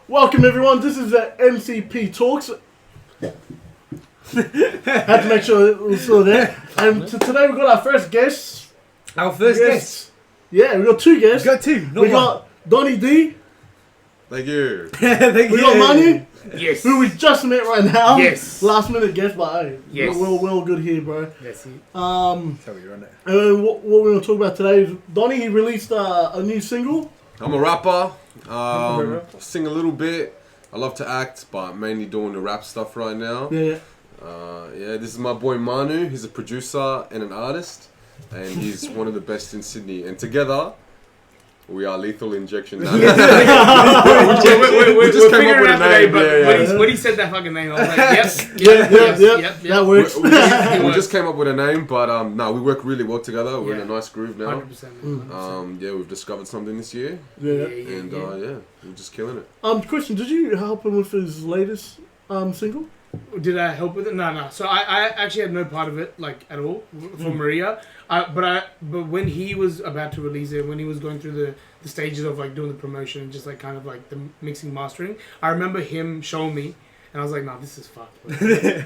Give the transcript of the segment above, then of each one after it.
Welcome everyone, this is the MCP Talkz. Had to make sure it was still there. And today we've got our first guest. Our first guest? Yeah, we got two guests. We got two, We got Donnie D. Thank you. Thank We got Manu. Yes. Who we just met right now. Yes. Last minute guest, but hey, Yes. we're all good here, bro. That's it. So we run it. And what we're going to talk about today is Donnie, he released a new single. I'm a rapper. Sing a little bit. I love to act, but mainly doing the rap stuff right now. Yeah. This is my boy Manu. He's a producer and an artist, and he's one of the best in Sydney. And together, we are Lethal Injection. We just came up with a name. When he said that fucking name, I was like, Yep. That works. We just came up with a name, but we work really well together. We're in a nice groove now. 100%. We've discovered something this year, Yeah. and we're just killing it. Question, did you help him with his latest single? Did I help with it? No. So I actually had no part of it, like, at all, for Maria. But when he was about to release it, when he was going through the stages of, like, doing the promotion and just, like, kind of, like, the mixing, mastering, I remember him showing me, and I was like, nah, this is fucked.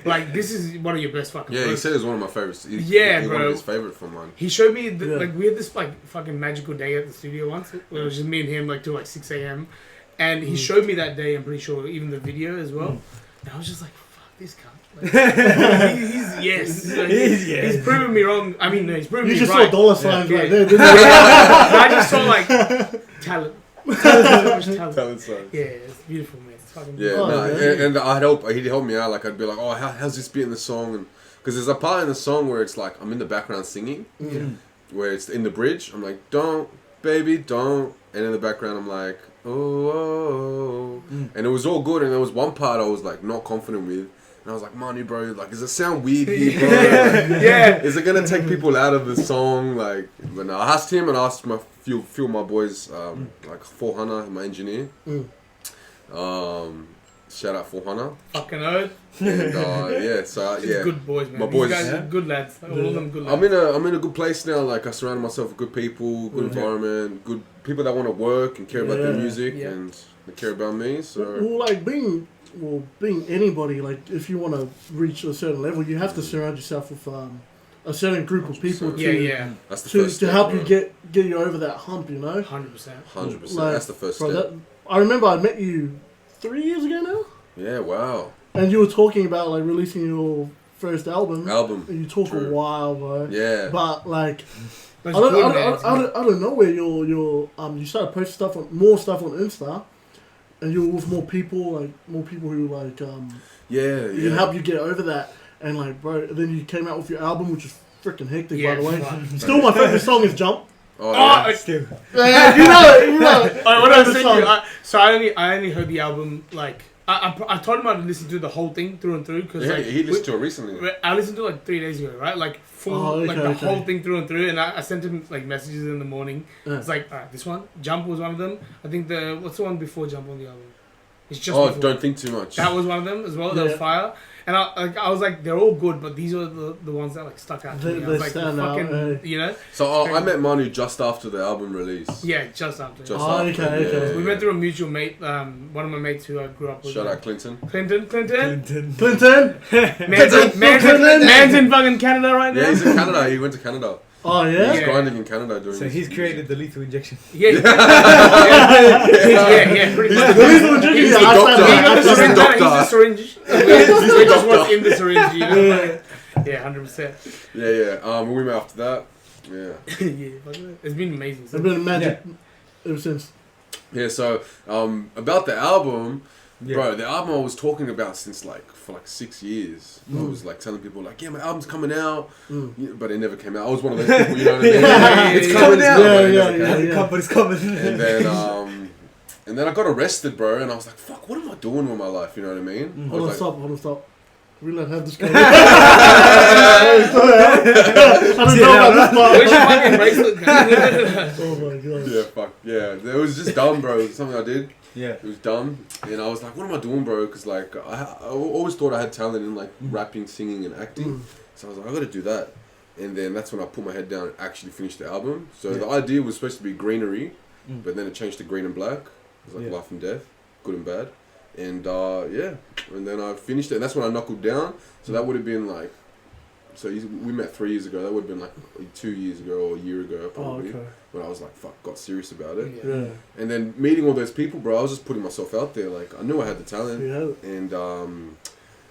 Like, this is one of your best fucking Yeah, works. he said it was one of my favorites. He's bro. One of his favorite from mine. He showed me, like, we had this, like, fucking magical day at the studio once, where it was just me and him, like, till, like, 6 a.m. And he showed me that day, I'm pretty sure, even the video as well. And I was just like, this cunt. Like, he's proven me wrong. I mean, no, he's proven me right. You just saw dollar signs right there, didn't you? I just saw, like, talent. So much talent. Signs. Yeah, it's beautiful, man. It's fucking Yeah, beautiful. and he'd help me out. Like, I'd be like, oh, how's this bit in the song? And because there's a part in the song where it's like I'm in the background singing, where it's in the bridge. I'm like, don't, baby, don't. And in the background, I'm like, oh. And it was all good. And there was one part I was like not confident with. And I was like, Manu, bro, like, does it sound weird here, bro? Like, is it gonna take people out of the song? Like, but no, I asked him and I asked my few of my boys, like 400, my engineer. Shout out 400. Fucking oath. And It's good boys, man. My boys, These guys are good lads. All of them good lads. I'm in a good place now. Like, I surround myself with good people, good environment, good people that want to work and care about their music and they care about me. So, like being anybody, like if you want to reach a certain level, you have to surround yourself with a certain group of people that's the first step, help you get you over that hump, you know. 100%. Like, that's the first step. I remember I met you 3 years ago now. Yeah, wow. And you were talking about like releasing your first album. And you talk a while, bro. Yeah. But like, I don't know where you started posting more stuff on Insta. And you were with more people who like can help you get over that. And like, bro, then you came out with your album, which is freaking hectic, by the way. Still, my favorite song is Jump. Still. Yeah, you know. I only heard the album like I told him I'd listen to the whole thing through and through because he listened to it recently. I listened to it like 3 days ago, right? Like full, whole thing through and through, and I sent him like messages in the morning. It's like, alright, this one, Jump was one of them. I think what's the one before Jump on the album? It's just Don't Think Too Much. That was one of them as well. That was fire. And I was like, they're all good, but these are the ones that like stuck out to me. I was like, fucking, you know. So I met Manu just after the album release. Yeah, just after. Okay. We went through a mutual mate. One of my mates who I grew up with. Shout out Clinton. Clinton. Man's in fucking Canada right now. Yeah, he's in Canada. He went to Canada. Oh yeah. He's grinding in Canada doing. So he's created the Lethal Injection. Yeah. Pretty much. The Lethal Injection. He's the doctor. He's the syringe. We just what's in the syringe, you know? Yeah, 100%. Yeah. We met after that. Yeah. It's been amazing. It's been magic ever since. Yeah. So about the album. Bro, the album I was talking about for 6 years. I was like telling people like, yeah, my album's coming out, but it never came out. I was one of those people, you know what I mean? It's coming out, but it's coming. And then I got arrested, bro, and I was like, fuck, what am I doing with my life? You know what I mean? Hold on, stop. We let have this guy. I don't know about this part. Where's your fucking bracelet, guys? Oh my god. Yeah, fuck. Yeah, it was just dumb, bro. It was something I did. Yeah. It was dumb. And I was like, what am I doing, bro? Because, like, I always thought I had talent in, like, rapping, singing, and acting. So I was like, I got to do that. And then that's when I put my head down and actually finished the album. So the idea was supposed to be greenery, but then it changed to green and black. It was like life and death. good and bad. And and then I finished it, and that's when I knuckled down. So that would have been like, we met 3 years ago. That would have been like 2 years ago or a year ago probably. When I was like, got serious about it. Yeah. And then meeting all those people, bro, I was just putting myself out there. Like, I knew I had the talent. Yeah. And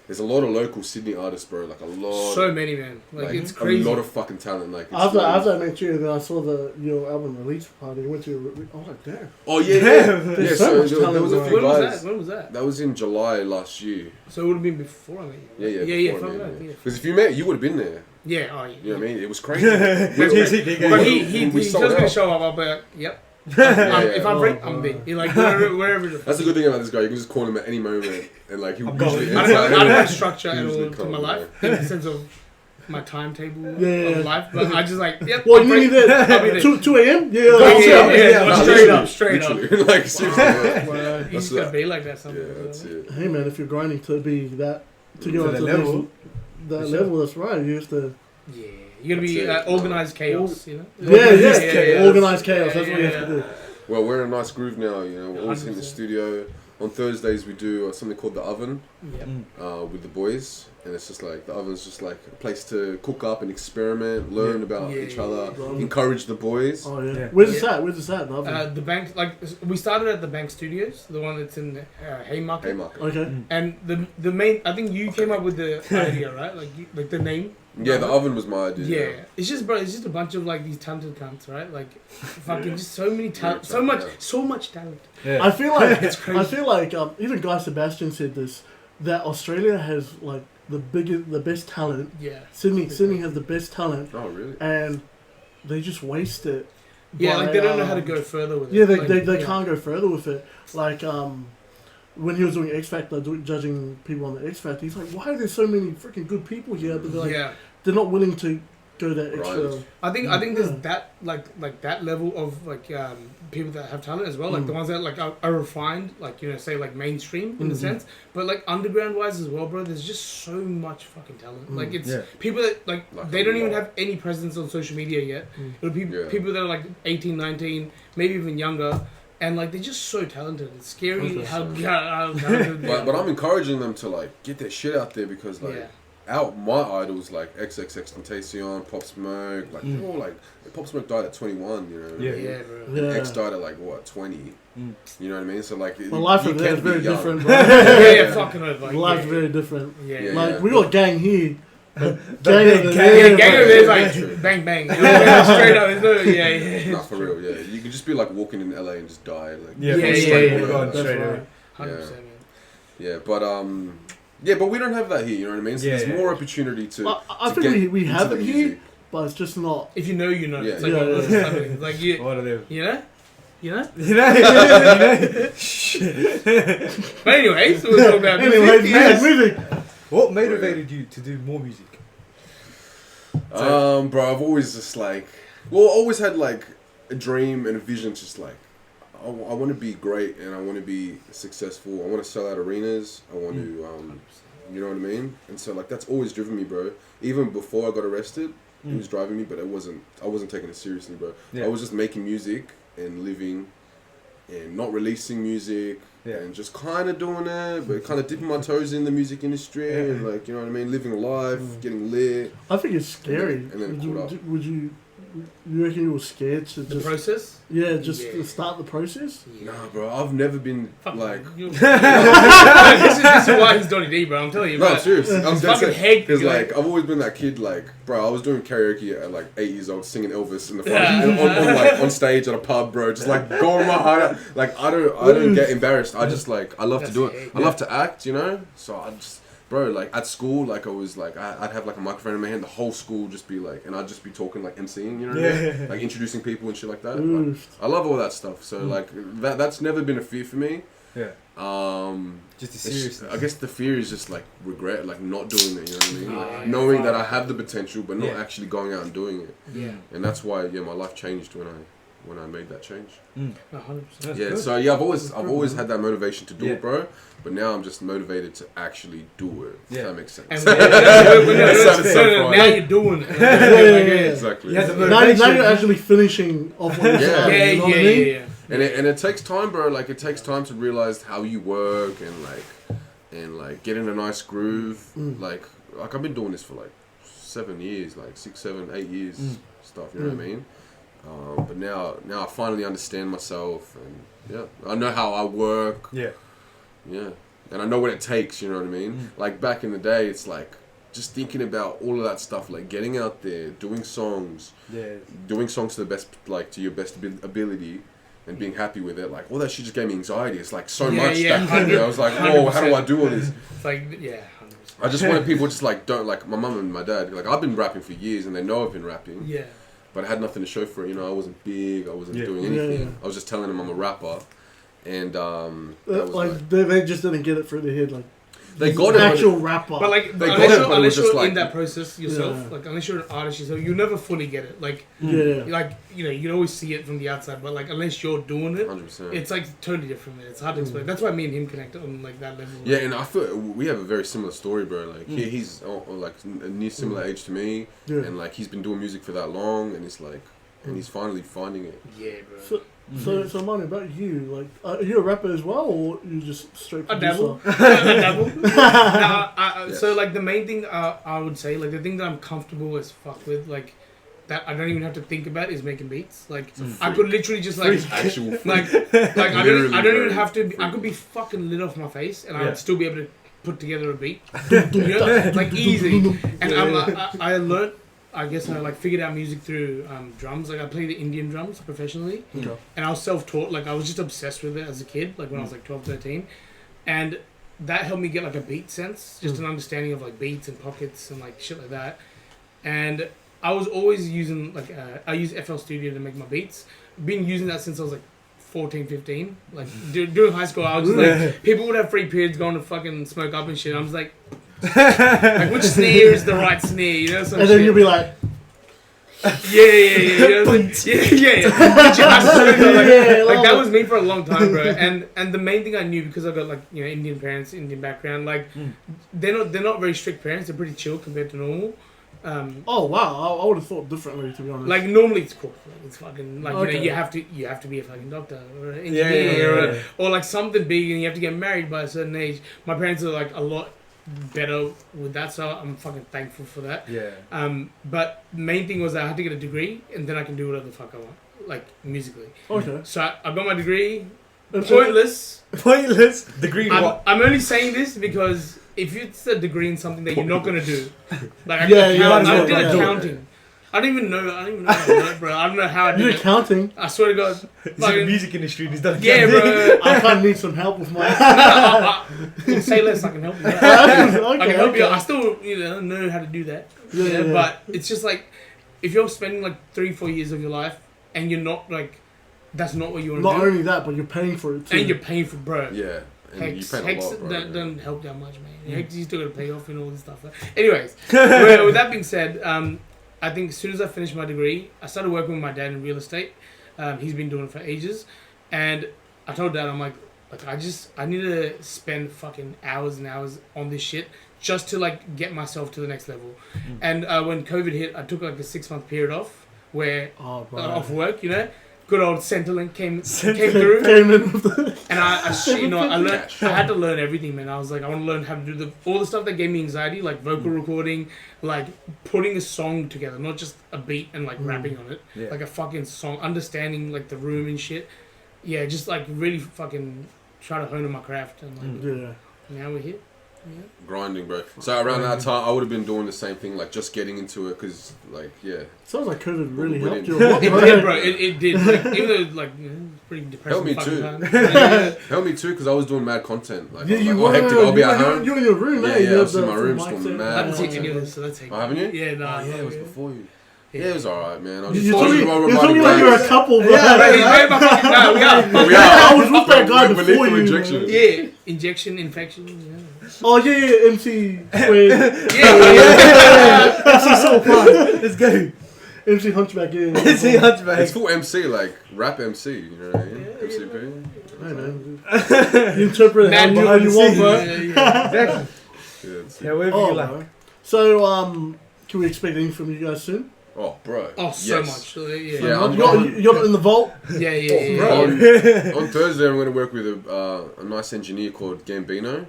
there's a lot of local Sydney artists, bro. Like, a lot. So many, man. Like it's crazy. A lot of fucking talent. Like, after I met you, then I saw your album release party. I went to. I was like, damn. Oh yeah. There's so much talent. There was a few guys. When was that? That was in July last year. So it would have been before I met you. Yeah. Because if you met, you would have been there. Yeah. Oh, yeah. You know what I mean? It was crazy. But he was going to show up. I'll be like, yep. If I'm free, I'm big. Like wherever. That's the good thing about this guy. You can just call him at any moment, and like he usually. I don't have structure at all to my life in the sense of my timetable of life, but I just like Well, you need it 2 a.m. Yeah. Straight up. Like seriously, He's gonna be like that somewhere. Yeah, that's it. Hey man, if you're grinding to be that to go to that level, that's right. You have to. Yeah. You're going to be organised chaos, you know? Organised chaos, that's what you have to do. Well, we're in a nice groove now, you know. We're always in the studio. On Thursdays, we do something called The Oven with the boys. And it's just like, The Oven's just like a place to cook up and experiment, learn about each other, encourage the boys. Oh, yeah. Where's this at? The Oven? The Bank, we started at the Bank Studios, the one that's in Haymarket. Okay. And the main, I think you came up with the idea, right? Like the name. Yeah, The Oven was my idea. Yeah. It's just a bunch of like these talented cunts, right? Like fucking just so many talent, so much talent. Yeah. I feel like it's crazy. I feel like even Guy Sebastian said this, that Australia has like the best talent. Yeah. Sydney has the best talent. Oh really? And they just waste it. Yeah, like they don't know how to go further with it. Yeah, they can't go further with it. Like when he was doing X Factor, judging people on the X Factor, he's like, why are there so many freaking good people here? But they're not willing to go that extra. I think there's that like that level of like people that have talent as well, like the ones that like are refined, like you know, say like mainstream in a sense, but like underground wise as well, bro. There's just so much fucking talent. Like it's people that like they don't even have any presence on social media yet. But people that are like 18, 19, maybe even younger. And like they're just so talented. It's scary how talented. But I'm encouraging them to like get their shit out there because like my idols like XXX Tentacion, Pop Smoke, like they're all like Pop Smoke died at 21, you know. Yeah, bro. And X died at like what 20. You know what I mean? So like the life of them is very different, bro. Fucking like life's very different. Yeah. Like we got gang here. Gang over there is like bang bang. Straight up, there's no Not for real, yeah. You could just be like walking in LA and just die, like straight away. 100%. Yeah, but we don't have that here. You know what I mean? So there's more opportunity to. I think we have it here, but it's just not. If you know, you know. Yeah. It's like you. What are they? You know. But anyway, so we'll talk about music. What motivated you to do more music? Bro, I've always just like, always had like a dream and a vision. Just like, I want to be great and I want to be successful. I want to sell out arenas. I want to, you know what I mean? And so like that's always driven me, bro. Even before I got arrested, it was driving me, but I wasn't taking it seriously, bro. I was just making music and living and not releasing music. And just kind of doing it, but kind of dipping my toes in the music industry and like, you know what I mean, living life, getting lit. I think it's scary. And then would you reckon you were scared to the process? Yeah, just to start the process? Nah, bro, I've never been like... this is why he's Donny D, bro, I'm telling you, bro. No, seriously. I'm fucking hate because like, I've always been that kid, like, bro, I was doing karaoke at like 8 years old, singing Elvis in the front, on stage at a pub, bro, just like going my heart out. Like, I don't get embarrassed. I just like, I love to do it. I love to act, you know? So I just... Bro, like at school, like I was like, I'd have like a microphone in my hand, the whole school just be like, and I'd just be talking like MCing, you know what I mean? Like introducing people and shit like that. Like, I love all that stuff. So like that's never been a fear for me. Yeah. Just a seriousness. I guess the fear is just like regret, like not doing it, you know what I mean? Like, knowing that I have the potential, but not actually going out and doing it. Yeah. And that's why, my life changed when I made that change. 100%. Yeah, so I've always had that motivation to do it, bro. But now I'm just motivated to actually do it. If that makes sense. Now you're doing it. Exactly. Now you're actually finishing off what you started. And it takes time, bro. Like it takes time to realize how you work and get in a nice groove. Like I've been doing this for like 7 years, like 6, 7, 8 years stuff. You know what I mean? But now I finally understand myself, and I know how I work. Yeah. And I know what it takes. You know what I mean? Like back in the day, it's like just thinking about all of that stuff, like getting out there, doing songs to the best, like to your best ability. And being happy with it, like all that shit just gave me anxiety. It's like so much that I was like, oh, how do I do all this? It's like, 100%. I just wanted people just like don't like my mum and my dad. Like I've been rapping for years, and they know I've been rapping. Yeah. But I had nothing to show for it. You know, I wasn't big. I wasn't doing anything. I was just telling them I'm a rapper, and like they just didn't get it through their head. Like they got it, actual rapper. But like, unless you're in that process yourself, like unless you're an artist yourself, you never fully get it. Like, like you know, you can always see it from the outside, but like unless you're doing it, 100%. It's like totally different. Man. It's hard to explain. That's why me and him connect on like that level. Yeah, and I feel we have a very similar story, bro. Like he's like a near similar age to me, and like he's been doing music for that long, and it's like, and he's finally finding it. Yeah, bro. So, Money, about you, like, are you a rapper as well, or you just straight producer? A dabble. So, like, the main thing I would say, like, the thing that I'm comfortable as fuck with, like, that I don't even have to think about is making beats. Like, I could literally just, like, I don't even have to, I could be fucking lit off my face, and I'd still be able to put together a beat. You know? Like, easy. And I learned, I guess I like figured out music through drums. Like I play the Indian drums professionally, and I was self-taught. Like I was just obsessed with it as a kid. Like when I was like 12, 13, and that helped me get like a beat sense, just an understanding of like beats and pockets and like shit like that. And I was always using like I use FL Studio to make my beats. Been using that since I was like 14, 15. Like during high school, I was just like people would have free periods going to fucking smoke up and shit. I was like. Like which snare is the right snare, you know? And then you'll be like, you know, like, like that was me for a long time, bro. And the main thing I knew, because I got like, you know, Indian parents, Indian background, like they're not very strict parents. They're pretty chill compared to normal. Oh wow, I would have thought differently, to be honest. Like normally it's cool. Like, it's fucking like you know you have to be a fucking doctor or an engineer or like something big, and you have to get married by a certain age. My parents are like a lot better with that, so I'm fucking thankful for that. But the main thing was that I had to get a degree, and then I can do whatever the fuck I want, like musically. Okay. So I got my degree. Pointless degree. I'm only saying this because if it's a degree in something that you're not gonna do, like I did accounting. I don't even know how to do it, bro. I don't know how I did it. Accounting? I swear to God. He's in the music industry and he's done accounting. Yeah, bro. I kind of need some help with my... Say less, I can help you. I can help you. I still know how to do that. Yeah. But it's just like, if you're spending like 3-4 years of your life and you're not like, that's not what you want to do. Not only that, but you're paying for it too. And you're paying for, bro. Yeah. Hex doesn't help that much, man. Hex, you still got to pay off and all this stuff. Anyways, with that being said, I think as soon as I finished my degree, I started working with my dad in real estate. He's been doing it for ages. And I told Dad, I'm like I need to spend fucking hours and hours on this shit just to like get myself to the next level. And when COVID hit, I took like a 6-month period off off work, you know. Good old Centrelink came through. And I had to learn everything, man. I was like, I want to learn how to do all the stuff that gave me anxiety, like vocal recording, like putting a song together, not just a beat and like rapping on it, like a fucking song, understanding like the room and shit. Yeah, just like really fucking try to hone on my craft, and like now we're here. Yeah. Grinding, bro. So around that time, I would have been doing the same thing, like just getting into it, because, like, sounds like COVID really helped you a lot, bro. It did, bro. It did. Like, even though, like, pretty depressing. Helped me too. Helped me too, because I was doing mad content. Like, I'll be at home. You're in your room, man. Yeah, I was in my room still mad. I haven't seen any of this, so that's it. Oh, haven't you? Yeah, no. Yeah, it was before you. Yeah, it was alright, man. You're talking like you're a couple, bro. Yeah, we are. I was with that guy before you. Injection. Yeah, injection, infection. Oh yeah, MC. MC so fun. Let's go. MC Hunchback. Yeah. MC Hunchback. It's full MC, like rap MC. You know what I mean? MCP. Hey man. You interpret it how you want, bro. Exactly. Yeah, whatever you like. So can we expect anything from you guys soon? Oh, bro. Oh, so yes. much. Yeah. You're not in the vault. Yeah. On Thursday, I'm going to work with a nice engineer called Gambino.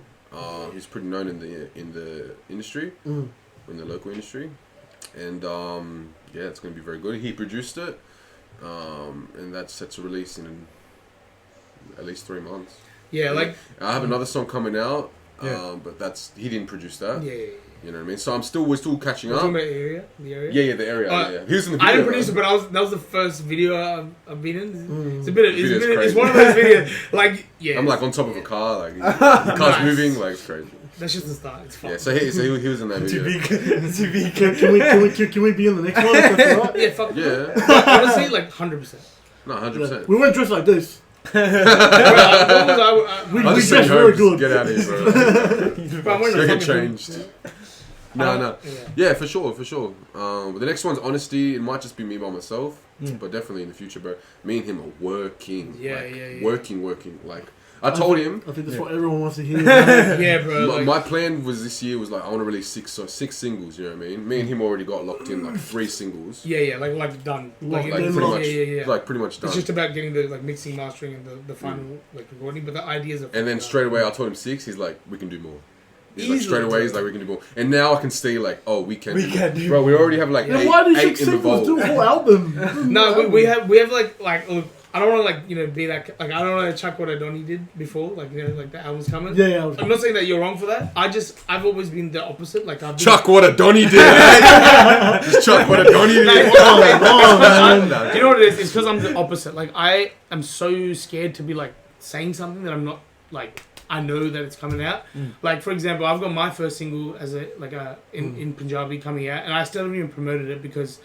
He's pretty known in the industry, in the local industry, and it's going to be very good. He produced it, and that's set to release in at least 3 months. Yeah, like I have another song coming out, but he didn't produce that. Yeah. You know what I mean? So we're still catching up. Talking about the area? Yeah, the area. Yeah. He was in the video. I didn't produce it, but that was the first video I've been in. It's one of those videos. Like, yeah. I'm like on top of a car, like the car's moving, like it's crazy. That's just the start. It's fun. Yeah, so he was in that video. Can we be in the next one? If that's all right? Yeah, fuck. Yeah. Honestly, like 100%. No, 100%. We weren't dressed like this. I We just dressed say, very good. Get out of here, bro. I'm wearing a Go get fucking changed. No. Yeah, for sure. But the next one's honesty. It might just be me by myself, but definitely in the future, bro. Me and him are working. Working. Like, I told him. I think that's what everyone wants to hear. Yeah, bro. My plan was this year was like I want to release six singles. You know what I mean? Me and him already got locked in like 3 singles. Yeah, like done. Like pretty much done. It's just about getting the like mixing, mastering, and the final like recording. But the ideas are. And then straight away I told him 6. He's like, we can do more. He's like straight away, he's like, we can do more. And now I can see like, oh, we can do. Bro, we already have like why do 8 in the vault. do a whole album? No, we have like look, I don't want to like be that like I don't want to chuck what Adoni did before like like the album's coming. Yeah. I'm not saying that you're wrong for that. I've always been the opposite. Like I've been Chuck what Adoni did. Just chuck what Adoni did. You know what it is? It's because I'm the opposite. Like I am so scared to be like saying something that I'm not like. I know that it's coming out. Like for example, I've got my first single as in Punjabi coming out, and I still haven't even promoted it because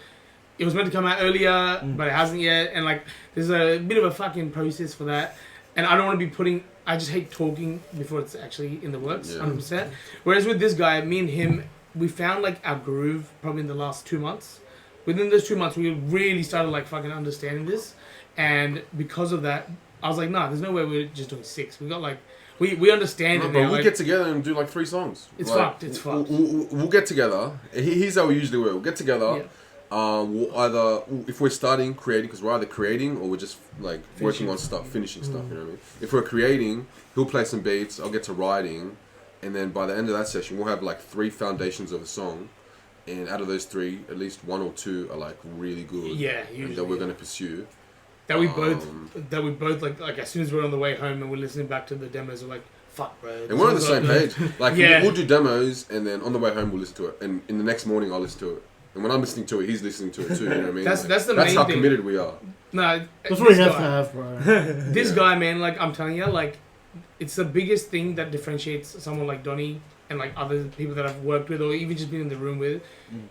it was meant to come out earlier, but it hasn't yet. And like, there's a bit of a fucking process for that, and I don't want to be putting. I just hate talking before it's actually in the works, 100%. Whereas with this guy, me and him, we found like our groove probably in the last 2 months. Within those 2 months, we really started like fucking understanding this, and because of that, I was like, nah, there's no way we're just doing 6. We got like. We understand it now. But we'll get together and do like 3 songs. It's like, fucked. It's fucked. We'll get together. Here's how we usually work. We'll get together. Yeah. We'll either, if we're starting creating, because we're either creating or we're just like working on stuff, finishing stuff. You know what I mean? If we're creating, he'll play some beats. I'll get to writing, and then by the end of that session, we'll have like 3 foundations of a song, and out of those 3, at least 1 or 2 are like really good. Yeah, usually, and that we're gonna pursue. That we both like as soon as we're on the way home and we're listening back to the demos, we're like, fuck, bro. And we're on the same page. Like we'll do demos, and then on the way home we'll listen to it, and in the next morning I'll listen to it. And when I'm listening to it, he's listening to it too. You know what I mean? That's the main how thing. Committed we are. No, that's what we have to have, bro. This guy, man, like I'm telling you, like it's the biggest thing that differentiates someone like Donnie and like other people that I've worked with or even just been in the room with.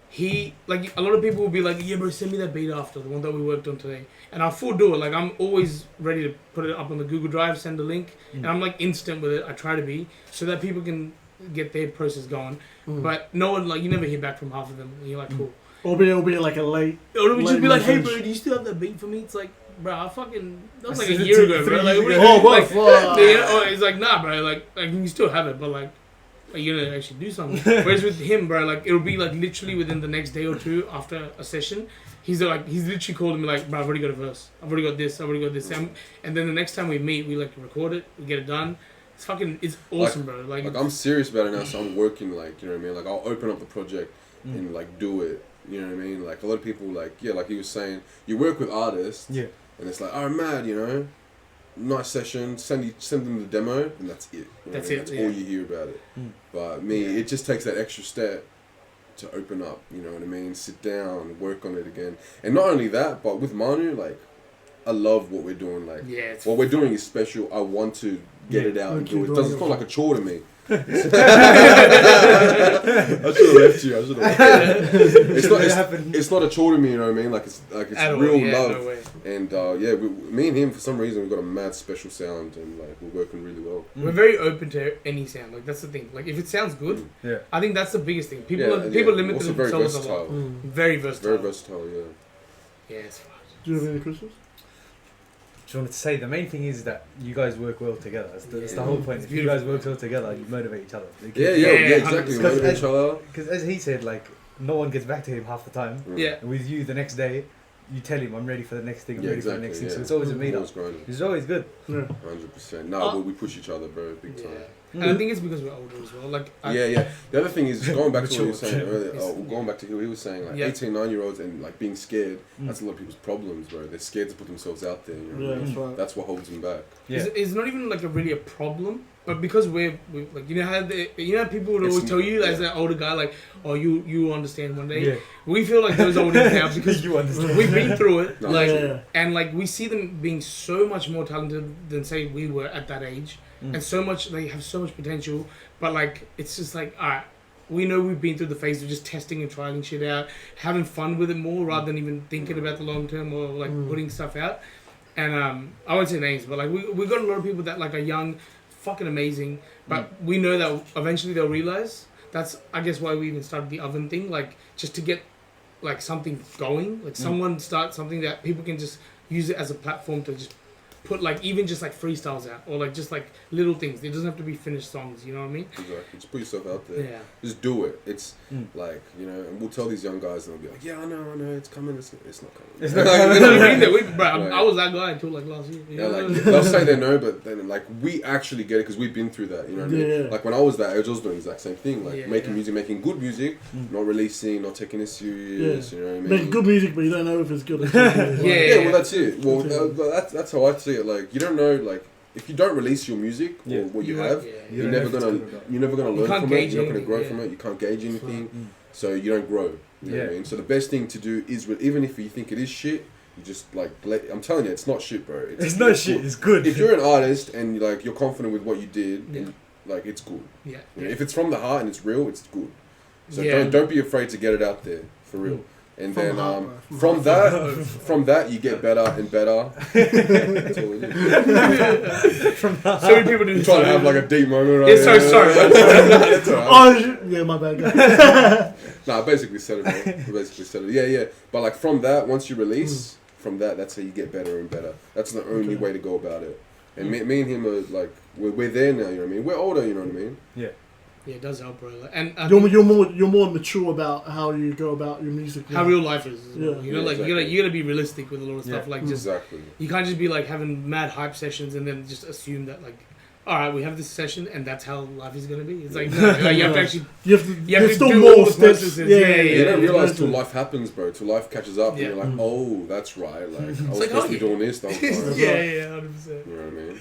He like a lot of people will be like, yeah, bro, send me that beat after the one that we worked on today, and I'll full do it. Like I'm always ready to put it up on the Google Drive, send the link, and I'm like instant with it. I try to be so that people can get their process going. But no one like you never hear back from half of them, and you're like, cool. It'll be like a late. It'll just be like, hey, bro, do you still have that beat for me? It's like, bro, that was like a year ago, bro. Like, it's like, nah, bro. Like you still have it, but like you're gonna actually do something. Whereas with him, bro, like it'll be like literally within the next day or 2 after a session. He's literally called me like, bro, I've already got a verse. I've already got this. And then the next time we meet, we like record it, we get it done. It's awesome, bro. Like I'm serious about it now, so I'm working like, you know what I mean? Like I'll open up the project and like do it. You know what I mean? Like a lot of people like he was saying, you work with artists, and it's like, oh, mad, you know, nice session, send them the demo, and that's it. That's all you hear about it. But me, it just takes that extra step to open up. You know what I mean? Sit down, work on it again, and not only that, but with Manu, like, I love what we're doing. Like, what we're doing is special. I want to get it out and do it. It's not like a chore to me. I should have left you. It's not a chore to me, you know what I mean? Like it's real love. No way. And me and him, for some reason, we've got a mad special sound, and like we're working really well. We're very open to any sound. Like that's the thing. Like if it sounds good, I think that's the biggest thing. People limit themselves a lot. Very versatile. Very versatile. Yeah, it's fun. Do you have any questions? Just wanted to say the main thing is that you guys work well together. That's the whole point. If you guys work well together, you motivate each other. Exactly. Motivate each other. Because as he said, like no one gets back to him half the time. Yeah. And with you, the next day, you tell him, I'm ready for the next thing, I'm ready for the next thing. So it's always a meet-up. It's always good. 100%. No, but we push each other, bro, big time. And I think it's because we're older as well. Like The other thing is, going back to what you were saying earlier, going back to who he was saying, like 18, 9-year-olds and like being scared, that's a lot of people's problems, bro. They're scared to put themselves out there. You know that's right. That's what holds them back. Yeah. It's not even like really a problem, but because we're like, you know how people would always tell you as an older guy, like, oh, you understand one day. Yeah. We feel like those older now because you understand. We've been through it, and like we see them being so much more talented than say we were at that age. And so much, they have so much potential, but like it's just like, alright, we know we've been through the phase of just testing and trying shit out, having fun with it more rather than even thinking about the long term or like putting stuff out. And I won't say names, but like we got a lot of people that like are young, fucking amazing, but we know that eventually they'll realize. That's I guess why we even started the oven thing, like just to get like something going, like someone start something that people can just use it as a platform to just put like even just like freestyles out or like just like little things. It doesn't have to be finished songs, you know what I mean? Exactly. Just put yourself out there. Yeah. Just do it. It's like, you know, and we'll tell these young guys and they'll be like, yeah, I know, it's coming. It's not coming. It's not coming. I was that guy until like last year. Yeah, like they'll say they know, but then like we actually get it because we've been through that. You know what I mean? Yeah. Like when I was that age, I was doing the exact same thing. Like making music, making good music, not releasing, not taking it serious. You know what I mean? Making good music, but you don't know if it's good. Well, that's it. Well, that's how I see it. Like you don't know. Like if you don't release your music or what you have, you're never gonna learn from it. You're not gonna grow from it. You can't gauge anything, so you don't grow. You know what I mean? So the best thing to do is, even if you think it is shit, you just like I'm telling you, it's not shit, bro. It's not shit. It's good. If you're an artist and like you're confident with what you did, and, like it's good. Yeah. You know, if it's from the heart and it's real, it's good. So don't be afraid to get it out there for real. And then from that you get better and better. That's all it is. So many people do. Trying to have like a deep moment. Right? Yeah, sorry. That's all right. Yeah, my bad. Nah, I basically said it, bro. Yeah. But like from that, once you release, from that's how you get better and better. That's the only way to go about it. And me and him are like we're there now. You know what I mean? We're older. You know what I mean? Yeah. Yeah, it does help, bro. And you're more mature about how you go about your music. How real life is. Well. You know, like exactly. you gotta be realistic with a lot of stuff. Like just you can't just be like having mad hype sessions and then just assume that like, all right, we have this session and that's how life is gonna be. It's like no, like you have to actually you have to do all the processes. You don't realize till life happens, bro. Till life catches up and you're like, oh, that's right. Like I was supposed to be doing this the whole time. Yeah, 100%. You know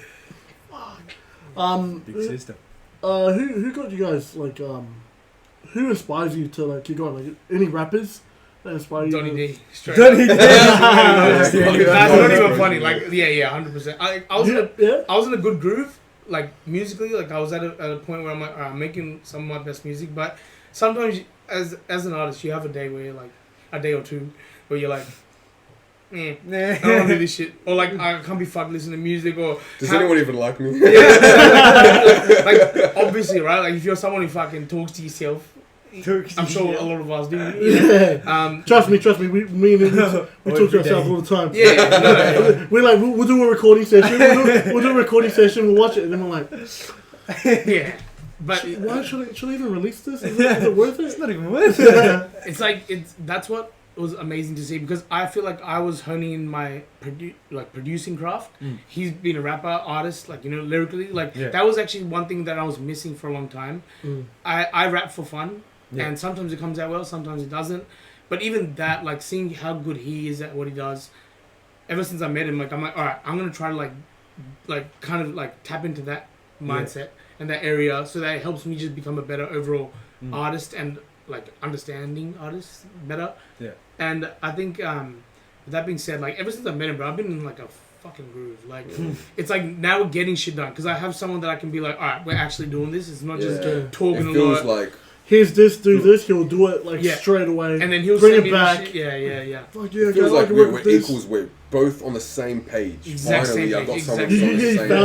what I mean? Big sister. Who got you guys like who inspires you to like keep going? Like any rappers that inspire you? Donny D. Donny D. That's not even funny. Like 100%. I was in a good groove, like musically. Like I was at a point where I'm like, I'm making some of my best music. But sometimes as an artist, you have a day where you're like a day or two where you're like, I don't want to do this shit, or like I can't be fucked listening to music, or does anyone even like me? like obviously, right? Like if you're someone who fucking talks to yourself, I'm sure a lot of us do. Yeah. Trust me. We talk to ourselves all the time. Yeah. We're like we'll do a recording session. We'll do a recording session. We'll watch it, and then we're like, yeah. But why should I even release this? Is it worth it? It's not even worth it. It's like that's what was amazing to see, because I feel like I was honing in my producing craft. He's been a rapper, artist, like, you know, lyrically, like that was actually one thing that I was missing for a long time. I rap for fun, and sometimes it comes out well, sometimes it doesn't. But even that, like seeing how good he is at what he does, ever since I met him, like I'm like, all right, I'm gonna try to like kind of like tap into that mindset and that area, so that it helps me just become a better overall artist and like understanding artists better. Yeah. And I think with that being said, like ever since I met him, bro, I've been in like a fucking groove. Like it's like now we're getting shit done because I have someone that I can be like, all right, we're actually doing this. It's not just talking. It feels like here's this, do this. He'll do it like straight away, and then he'll bring send it me back. Fuck yeah. It feels like we're equals. We're both on the same page. Finally, I got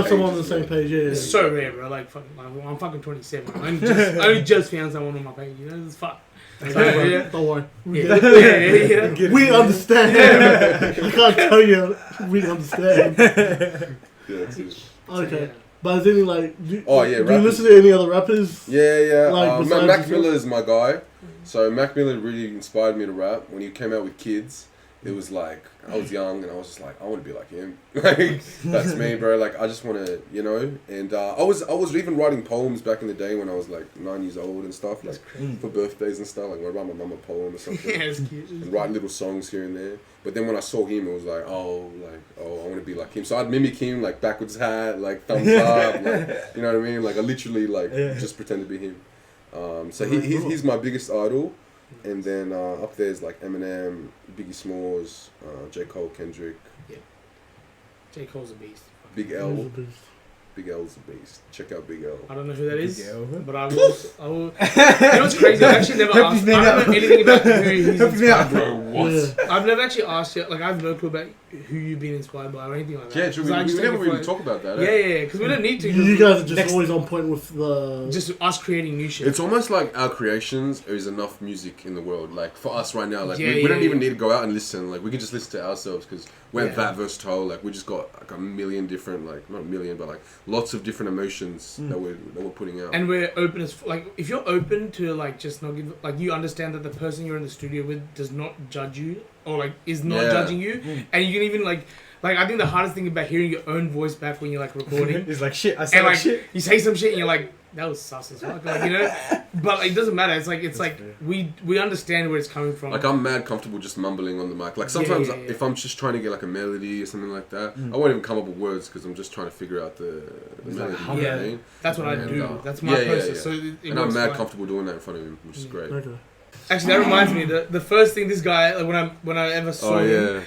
someone on the same page. Yeah, it's so rare, bro. Like fucking, I'm fucking 27. I only just found someone on my page. You know, it's fuck. Don't worry. We understand. I can't tell you. We understand. Okay. But is any like? Do you listen to any other rappers? Yeah. Like Mac Miller is my guy. So Mac Miller really inspired me to rap. When he came out with Kids, it was like, I was young and I was just like, I want to be like him. Like, that's me, bro. Like, I just want to, you know. And I was even writing poems back in the day when I was like 9 years old and stuff, like for birthdays and stuff. Like, I write my mum a poem or something. Yeah, it's cute. And write little songs here and there. But then when I saw him, it was like, I want to be like him. So I'd mimic him, like backwards hat, like thumbs up, like, you know what I mean? Like, I literally just pretend to be him. So he's my biggest idol. And then up there's like Eminem, Biggie Smalls, J. Cole, Kendrick. Yeah. J. Cole's a beast. Big L. Big L's a beast. Check out Big L. I don't know who that is, but I will. You know what's crazy? I've actually never asked. I don't know anything about who he's inspired by. Bro, what? Yeah. I've never actually asked you. Like, I have no clue about who you've been inspired by or anything like that. Yeah, true. We never really talk about that. Yeah, because we don't need to. You guys are just always on point with the... Just us creating new shit. It's almost like our creations is enough music in the world. Like, for us right now, like, we don't even need to go out and listen. Like, we can just listen to ourselves because we're that versatile. Like, we just got like a million different, like, not a million, but like lots of different emotions that we're putting out. And we're open as like, if you're open to like just not give, like, you understand that the person you're in the studio with does not judge you or like is not judging you, and you can even like I think the hardest thing about hearing your own voice back when you're like recording is like shit. I sound like shit. You say some shit and you're like, that was sus as fuck, like, you know. But like, it doesn't matter. It's like we understand where it's coming from. Like, I'm mad comfortable just mumbling on the mic. Like, sometimes if I'm just trying to get like a melody or something like that, I won't even come up with words because I'm just trying to figure out the melody. Like, you know what I mean? That's what I do. That's my process. So and I'm mad comfortable doing that in front of him, which is great. Okay. Actually, that reminds me. The first thing this guy, like, when I ever saw him.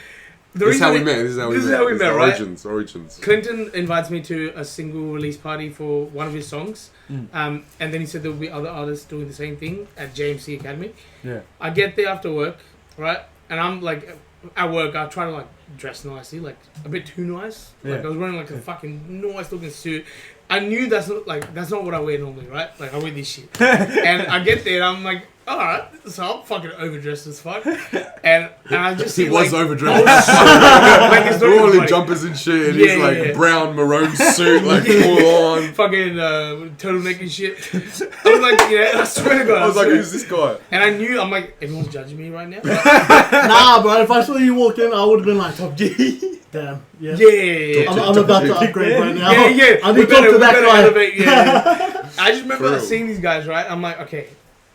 This is how we met. This is how we met, right? Origins. Clinton invites me to a single release party for one of his songs, and then he said there will be other artists doing the same thing at JMC Academy. Yeah. I get there after work, right, and I'm like, at work I try to like dress nicely, like a bit too nice. Like, I was wearing like a fucking nice looking suit. I knew that's not what I wear normally, right? Like, I wear this shit, and I get there and I'm like, alright, so I'm fucking overdressed as fuck. And I just see, he was like, overdressed. like, we're all in jumpers and shit, and he's like brown maroon suit, like full on. Fucking turtleneck and shit. I was like, I swear to God. I was like, who's this guy? And I knew, I'm like, everyone's judging me right now. Nah, bro, if I saw you walk in, I would have been like, Top G. Damn. Yeah. I'm about to upgrade right now. Yeah. I need to talk to that guy. Elevate, I just remember seeing these guys, right? I'm like, okay,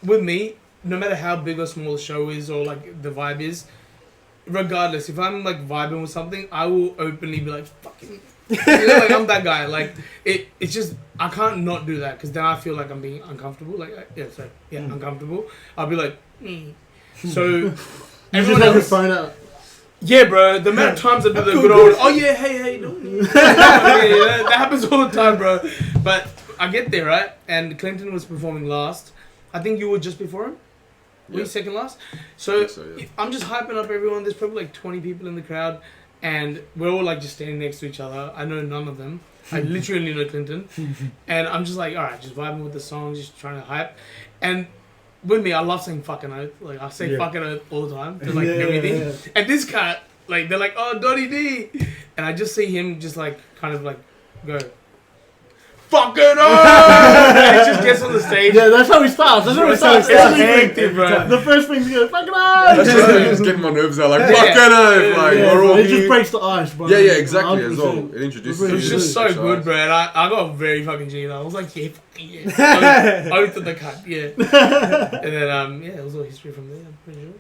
with me, no matter how big or small the show is or like the vibe is, regardless, if I'm like vibing with something, I will openly be like, fucking, like, I'm that guy. Like, it's just, I can't not do that because then I feel like I'm being uncomfortable. Like, uncomfortable. I'll be like, So, everyone else. Find out. Yeah, bro. The amount of times I do the good old, hey, no. That happens all the time, bro. But I get there, right? And Clinton was performing last. I think you were just before him. Were you second last? So, I'm just hyping up everyone. There's probably like 20 people in the crowd. And we're all like just standing next to each other. I know none of them. I literally know Clinton. And I'm just like, alright, just vibing with the songs, just trying to hype. And with me, I love saying fucking oath. Like, I say fucking oath all the time to like everything. Yeah. And this guy, like, they're like, oh, Donny D. And I just see him just like, kind of like, go, fucking oath! And he just gets on the stage. Yeah, that's how he starts. That's how he starts. It's bro. The first thing he's going, fucking oath! That's just getting my nerves out, like, fucking oath! Like, we're all it just breaks the ice, bro. Yeah, exactly, as well. It introduces you. It was just so good, bro. And I got very fucking G'd. I was like, yeah. Oath of the cut, yeah. And then, it was all history from there, I'm pretty sure.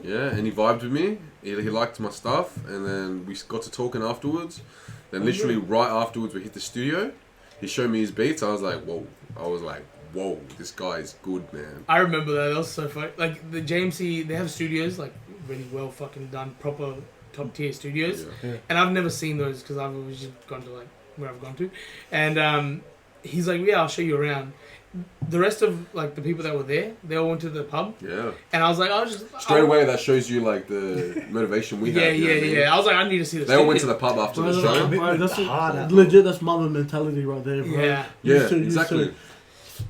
Yeah, and he vibed with me. He liked my stuff. And then we got to talking afterwards. Then literally right afterwards, we hit the studio. He showed me his beats. I was like, whoa, this guy is good, man. I remember that. That was so funny. Like, the JMC, they have studios, like, really well fucking done, proper top tier studios. Yeah. And I've never seen those because I've always just gone to, like, where I've gone to. And he's like, yeah, I'll show you around. The rest of, like, the people that were there, they all went to the pub. Yeah. And I was like, straight away, that shows you, like, the motivation we had. Yeah. I was like, I need to see this. They all went to the pub after the show. That's legit, that's mother mentality right there, bro. Yeah, exactly.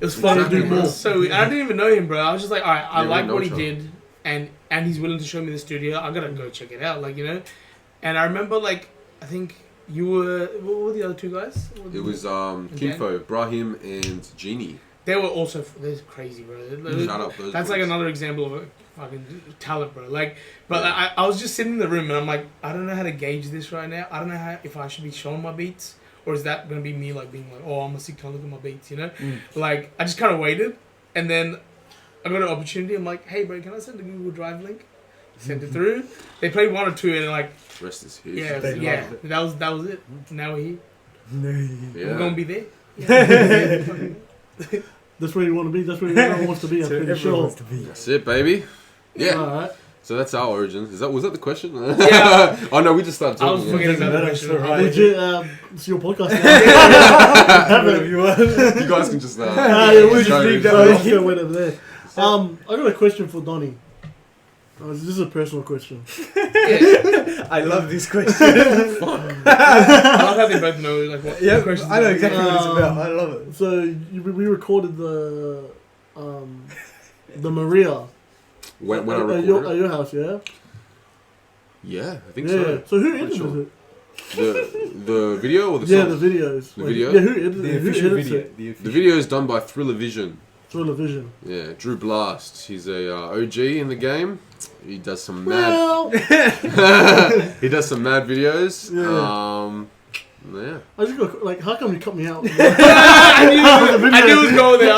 It was fun to do more. So, and I didn't even know him, bro. I was just like, alright, I like what he did, and he's willing to show me the studio. I gotta go check it out, like, you know. And I remember, like, I think you were, what were the other two guys? It was Kinfo, Brahim, and Genie. they were also they're crazy, bro. Shut up, that's like another example of a fucking talent, bro. Like, but I was just sitting in the room and I'm like, I don't know how to gauge this right now. I don't know if I should be showing my beats or is that gonna be me like being like, oh, I'm a sick talent, look at my beats, you know? Like, I just kind of waited and then I got an opportunity. I'm like, hey, bro, can I send the Google Drive link? Sent it through. They played 1 or 2 and like, rest is his. yeah, that was it. Now we're here. Yeah. We're gonna be there. Yeah. That's where you want to be. That's where everyone wants to be. I'm pretty sure. That's it, baby. Yeah. All right. So that's our origins. Was that the question? Yeah. Oh no, we just started talking. I was forgetting about the question. Legit, it's your podcast now. You guys can just. We'll just leave that. Wait over there. I got a question for Donnie. This is a personal question. I love this question. Fuck. I love how they both know like what yeah, questions. I know exactly what it's about. I love it. So we recorded the Maria. When I recorded at your house, yeah. Yeah, I think so. So who edited it? The video or the song? Yeah, the videos. The video? Yeah, who edited it? Who edits video. it? The video is done by Thriller Vision. Thriller Vision. Yeah, Drew Blast. He's a OG in the game. He does some mad. Well, he does some mad videos. Yeah. I just got like, how come you cut me out? I knew it was going there. I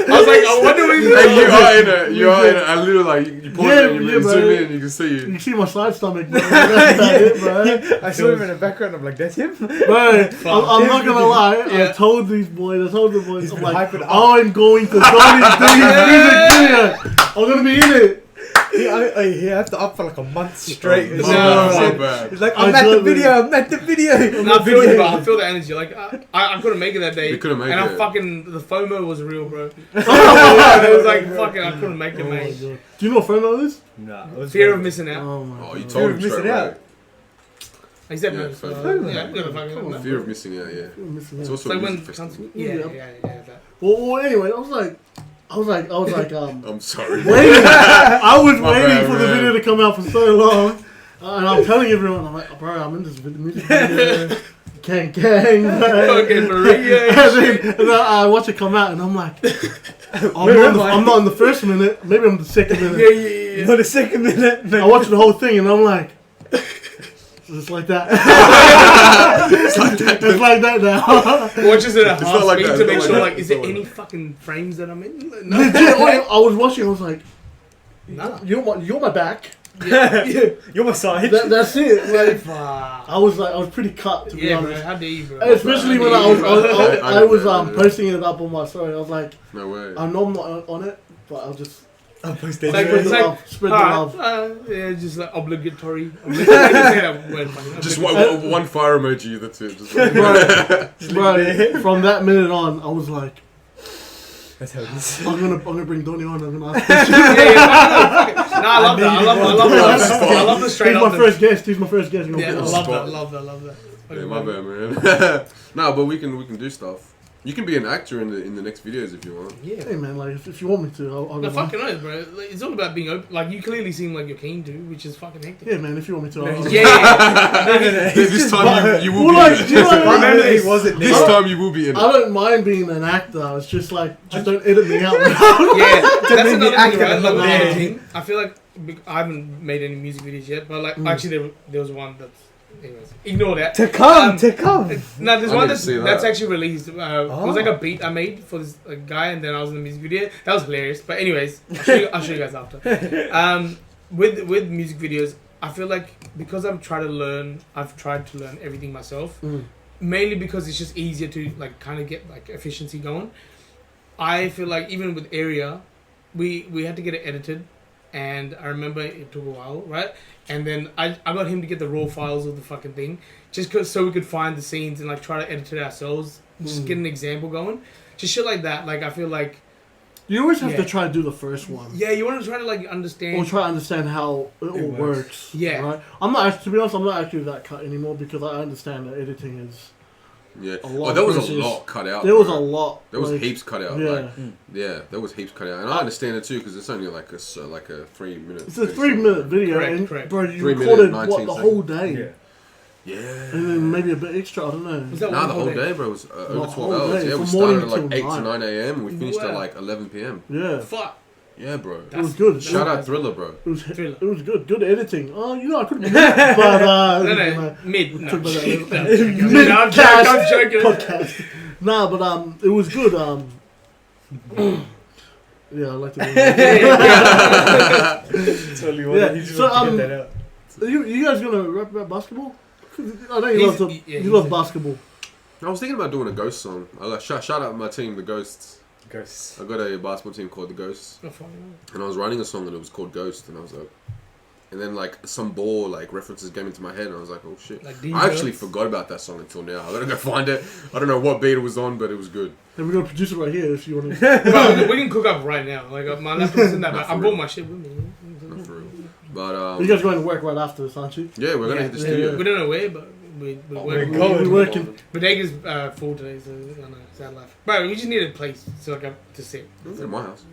was like, I wonder what he's doing. Hey, you are in it. I literally like you pause it, you zoom in, you can see you. You can see my side stomach, bro. That's about it, bro. I saw him in the background. I'm like, that's him. Bro, I'm not gonna lie. I told the boys, I'm like, I'm going to Donnie's music video. I'm gonna be in it. He had to up for like a month straight. He's like, I'm at the video. No, I feel it, bro. I feel the energy. Like, I couldn't make it that day. You couldn't make it. And the FOMO was real, bro. It was like, fucking, I couldn't make it, mate. Do you know what FOMO is? No. Fear of missing out. Oh, you told him straight away. He said no. Fear of missing out, yeah. It's also like a when music festival. that. Well, anyway, I was like, I'm sorry. I was waiting for the video to come out for so long, and I'm telling everyone, I'm like, bro, I'm in this music video, gang, Fucking Maria. and then I watch it come out, and I'm like, I'm not in the first minute, maybe I'm the second minute. Yeah. Not the second minute. I watched the whole thing, and I'm like, it's like that. It's like that now. Watches it at half like speed that. to make It's sure, not like, is there any fucking frames that I'm in? No. Legit, I was watching, I was like, Nah. you're my back. Yeah. You're my side. That's it. Like, Fuck. I was pretty cut, to be Yeah, honest. bro. How dare you, bro? Especially when I was posting it up on my story. I was like, No way. I know I'm not on it, but I'll just I'll post Like, it. it's like, spread the love. yeah, just like obligatory. I didn't say that word, funny. Just one fire emoji, that's it. Just Bro, from that minute on, I was like, That's how it is. I'm gonna bring Donnie on. I'm gonna ask No, I love that. I love the straight He's up. my first guest. He's my first guest. Yeah, I love that. Yeah, my bad, man. No, but we can do stuff. You can be an actor in the next videos if you want. Yeah. Hey man, like if you want me to, I'll No, fucking knows, bro. Like, it's all about being open. Like, you clearly seem like you're keen to, which is fucking hectic. Yeah, man. If you want me to, I'll Yeah. This time you will be. Well, like, in do you know it. what I mean? He wasn't This time you will be in I it. don't mind being an actor. It's just like, just don't edit me out. Yeah, that's another thing, right? actor, Like, with yeah. editing, I feel like I haven't made any music videos yet, but like actually there was one that's. Anyways, ignore that. To come. No, there's I one need to see that's that. actually released. It was like a beat I made for this guy, and then I was in the music video. That was hilarious. But anyways, I'll show you guys after. With music videos, I feel like because I've tried to learn everything myself. Mainly because it's just easier to like kind of get like efficiency going. I feel like even with Area, we had to get it edited, and I remember it took a while, right? And then I got him to get the raw files of the fucking thing, just so we could find the scenes and like try to edit it ourselves, just get an example going, just shit like that. Like I feel like You always have to try to do the first one. Yeah, you want to try to like understand. Or try to understand how it all works. Yeah. Right? I'm not actually, to be honest, I'm not actually that cut anymore because I understand that editing is. Yeah. A lot there was versus, a lot cut out. There was a lot. There was like, heaps cut out. Yeah. Like, yeah, there was heaps cut out, and I understand it too because it's only like a 3 minute. It's a 3 minute video, Correct. bro. You 3 recorded minute, what 19 the whole day. Yeah. Yeah. And then maybe a bit extra, I don't know. Was that Nah, one the whole day, bro, was over 12 hours. Yeah, we from started at morning like 8 till to 9 a.m. and we finished at Wow. like 11 p.m. Yeah. Fuck. Yeah, bro. It was good. Shout out Thriller, bro. It was good. Good editing. Oh, I couldn't believe it. But, No, mid. we'll talk about that later. I'm joking. Podcast. Nah, but it was good. Yeah, I like to do that. Totally Yeah, you just so, want to get that out. You guys gonna rap about basketball? I know you love basketball. I was thinking about doing a Ghost song. Shout out my team, the Ghosts. Ghosts. I got a basketball team called the Ghosts. And I was writing a song and it was called Ghost. And I was like... And then like some ball like references came into my head and I was like, oh shit. Like I actually forgot about that song until now. I gotta go find it. I don't know what beat it was on, but it was good. And we're gonna produce it right here if you want to. Well, we can cook up right now. Like my laptop's in that. I brought my shit with me. Not for real. But you guys going to work right after this, aren't you? yeah, we're gonna hit the studio. We don't know where, but we're working. Bodega's full today, so I don't know. Sad life. Bro, we just need a place so I can to sit. It's in my house.